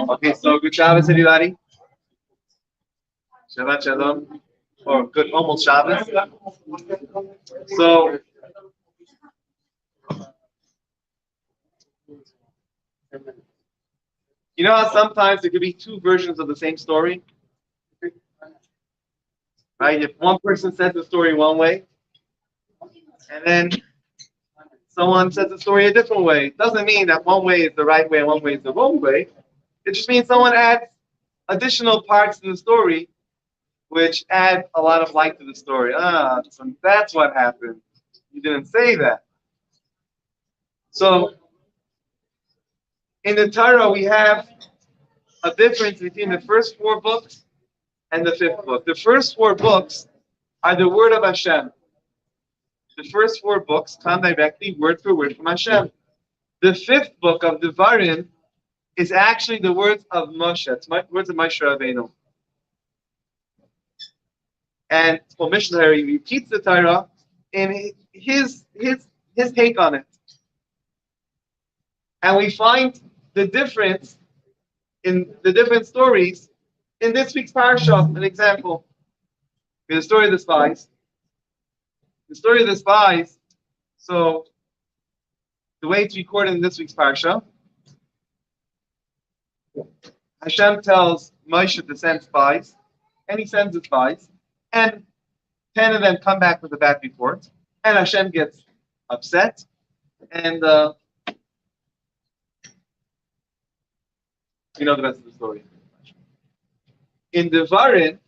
Okay, so good Shabbos, everybody. Shabbat Shalom. Or good, almost Shabbos. So, you know how sometimes there could be two versions of the same story? Right? If one person says the story one way, and then someone says the story a different way, it doesn't mean that one way is the right way and one way is the wrong way. It just means someone adds additional parts to the story which add a lot of light to the story. So that's what happened. You didn't say that. So in the Torah, we have a difference between the first four books and the fifth book. The first four books are the word of Hashem. The first four books come directly word for word from Hashem. The fifth book of Devarim is actually the words of Moshe. It's words of Moshe Rabbeinu. And Mishnah repeats the Torah in his take on it. And we find the difference in the different stories in this week's parasha. An example. The story of the spies. The story of the spies. So the way it's recorded in this week's parasha, Hashem tells Moshe to send spies, and he sends the spies, and 10 of them come back with a bad report, and Hashem gets upset, and you know the rest of the story. In Devarim,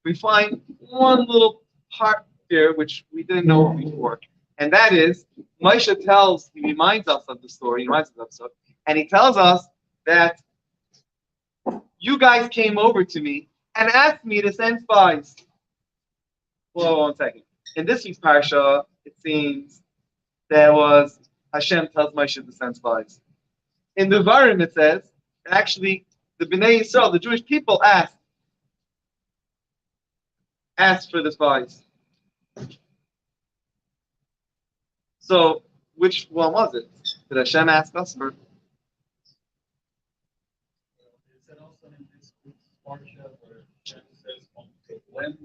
we find one little part here which we didn't know before, and that is he reminds us of the story, and he tells us that you guys came over to me and asked me to send spies. Well, 1 second. In this week's parasha, it seems there was Hashem tells Moshe to send spies. In the Devarim, it says, actually, the Bnei Yisrael, the Jewish people, asked for the spies. So, which one was it? Did Hashem ask us? Or? Is it also in this week's parsha where Hashem says, when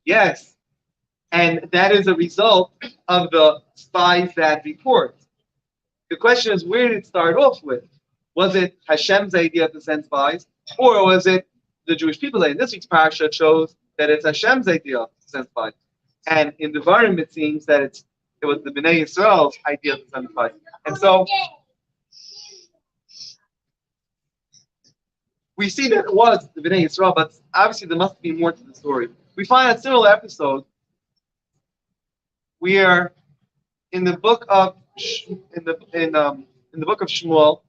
yes, and that is a result of the spies that report. The question is, where did it start off with? Was it Hashem's idea to send spies, or was it the Jewish people's idea? This week's parasha shows that it's Hashem's idea to send spies, and in the Devarim it seems that it was the Bnei Yisrael's idea to send spies, and so we see that it was the Bnei Yisrael, but obviously there must be more to the story. We find a similar episode. We are in the book of in the book of Shmuel.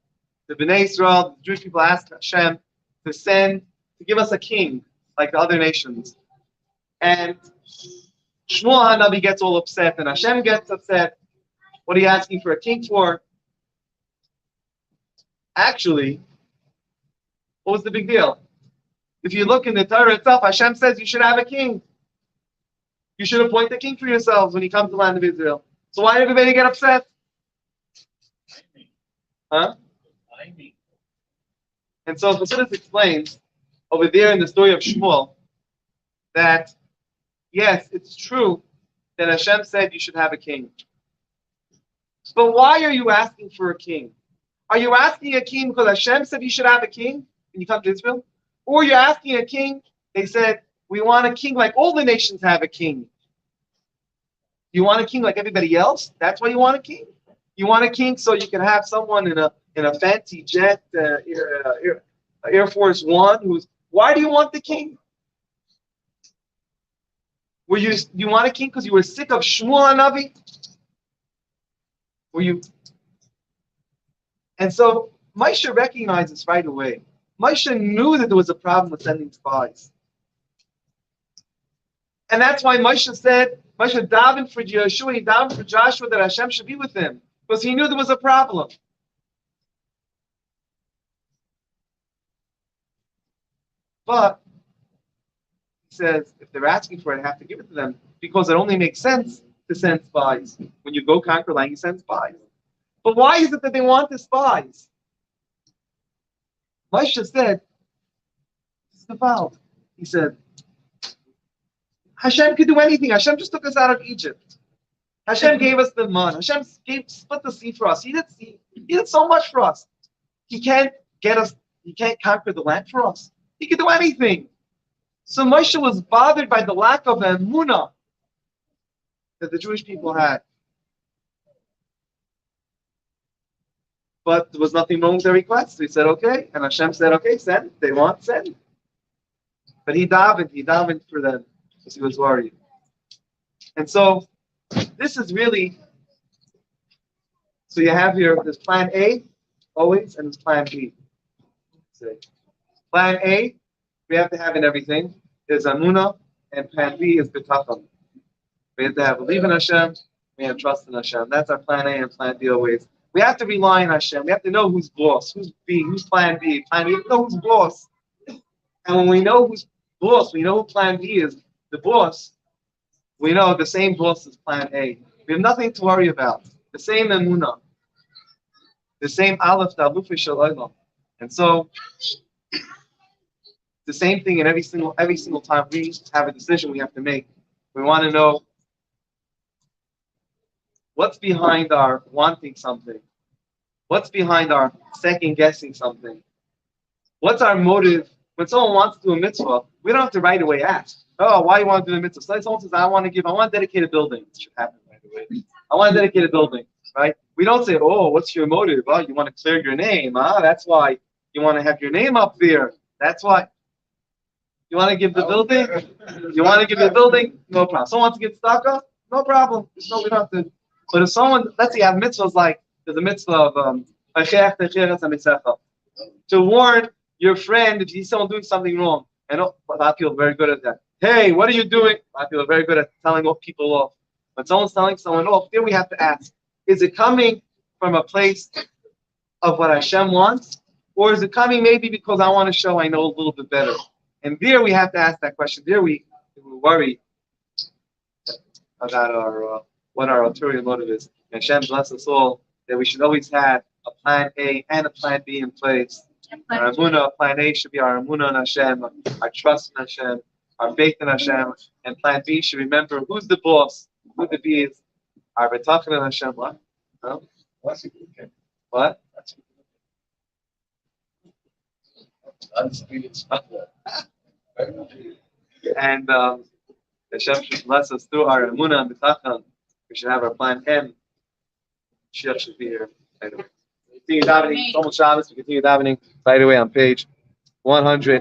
The Bnei Yisrael, the Jewish people, ask Hashem to give us a king like the other nations, and Shmuel HaNavi gets all upset, and Hashem gets upset. What are you asking for a king for? Actually, what was the big deal? If you look in the Torah itself, Hashem says you should have a king. You should appoint a king for yourselves when you come to the land of Israel. So why did everybody get upset? Huh? And so Chassidus explains over there in the story of Shmuel that yes, it's true that Hashem said you should have a king. But why are you asking for a king? Are you asking a king because Hashem said you should have a king when you come to Israel? Or you're asking a king, they said, we want a king like all the nations have a king. You want a king like everybody else? That's why you want a king? You want a king so you can have someone in a fancy jet, Air Force One, why do you want the king? You want a king because you were sick of Shmuel HaNavi? And so Moshe recognizes right away. Moshe knew that there was a problem with sending spies. And that's why Moshe davened for Yeshua, he davened for Joshua that Hashem should be with him. Because he knew there was a problem. But he says, if they're asking for it, I have to give it to them. Because it only makes sense to send spies. When you go conquer land, you send spies. But why is it that they want the spies? Moshe said, this is the foul. He said, Hashem could do anything. Hashem just took us out of Egypt. Hashem gave us the man. Hashem split the sea for us. He did so much for us. He can't get us. He can't conquer the land for us. He can do anything. So Moshe was bothered by the lack of emunah that the Jewish people had. But there was nothing wrong with their request. So he said, okay. And Hashem said, okay, send. They want, send. But he davened for them because he was worried. And so this is really, so you have here, there's plan A, always, and there's plan B. Plan A, we have to have in everything, is Amunah, and plan B is B'tachon. We have to have belief in Hashem, we have trust in Hashem. That's our plan A and plan B always. We have to rely on Hashem. We have to know who's boss, who's B, who's plan B. Plan B, we have to know who's boss. And when we know who's boss, we know who plan B is, the boss, we know the same boss as plan A. We have nothing to worry about. The same emunah. The same aleph d'alufi shel olam. And so, the same thing in every single time we have a decision we have to make. We want to know what's behind our wanting something. What's behind our second guessing something? What's our motive? When someone wants to do a mitzvah, we don't have to right away ask, oh, why you want to do the mitzvah? So someone says, I want to dedicate a building. It should happen right away. I want to dedicate a building, right? We don't say, oh, what's your motive? Oh, you want to clear your name. That's why you want to have your name up there. That's why. You want to give the building? You want to give the building? No problem. Someone wants to get tzedakah? No problem. No, we don't have to. But if someone, let's say you have mitzvahs like, there's a mitzvah of to warn your friend if you see someone doing something wrong. And I feel very good at that. Hey, what are you doing? I feel very good at telling people off. When someone's telling someone off, then we have to ask, is it coming from a place of what Hashem wants? Or is it coming maybe because I want to show I know a little bit better? And there we have to ask that question. There we worry about what our ulterior motive is. And Hashem bless us all that we should always have a plan A and a plan B in place. Our emunah, plan A should be our emunah in Hashem, our trust in Hashem, our faith in Hashem, and plan B should remember who's the boss, who the B is, our betachon in Hashem. What? No? What? And Hashem should bless us through our emunah and betachon. We should have our plan M. Mashiach should be here. Continue davening. It's almost Shabbos. We continue davening right away on page 100.